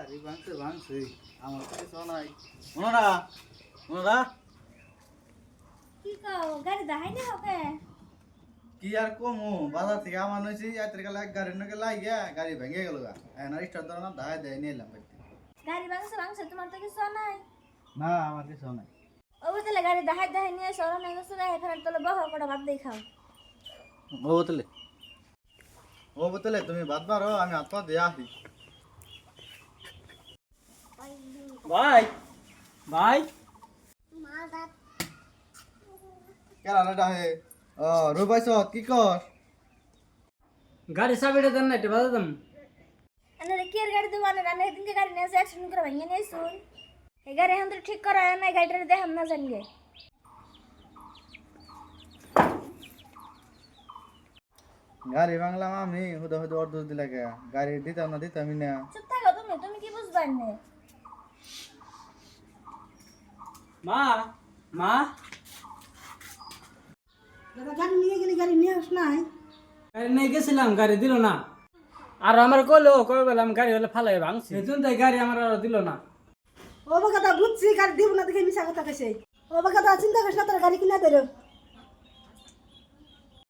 গাড়ি ভাঙছে আমার কাছে শোনাই ওনারা ওনারা কি কও গাড়ি দাহাই না হবে কি আর কমু বাজার থেকে আমার নইছি আইতে গেলে এক গাড়ি নকে লাগিয়া গাড়ি ভেঙে গেল গা এনা স্টার ধরে না দাহাই দেয় নিয়ে এলাম বাইতে গাড়ি ভাঙছে তোমার তো কিছু নাই না আমার কিছু নাই ও বলে গাড়ি দাহাই নিয়ে সরো না গেছে এখানে তোলে বহ কটা ভাত দেই খাও ও বোতলে তুমি ভাত বারো আমি হাত পা দিয়ে আসি ভাই ভাই কেলা রেডা হে ও রুবাইছ কি কর গাড়ি চাবিটা দেন না এটা বাজা দাম আরে কি এর গাড়ি দেবো না দিনকে গাড়ি নিয়ে এসে অ্যাক্সিডেন্ট করে ভেঙে নিয়ে শুন এই গাড়ি এখন তো ঠিক করা হয় না গাড়িটা দেখাম না জানগে গাড়ি ভাঙলাম আমি হুদা হুদা অর্ধ দিলা কে গাড়ি দিতাম না দিতামই না চুপ থাকো তুমি কি বুঝবার না মা মা দাদা গাড়ি নিয়ে গেলি গাড়ি নিয়ে আস নাই গাড়ি নিয়ে গেছিলাম গাড়ি দিল না আর আমার কইলো কই বললাম গাড়ি হলে ফালাই ভাঙছি সেজন্য তাই গাড়ি আমার আর দিল না ও বাবা কথা বুঝছি গাড়ি দিব না দেখে মিশা কথা কইছে ও বাবা কথা চিন্তা করিস না তোর গাড়ি কিনা দেরো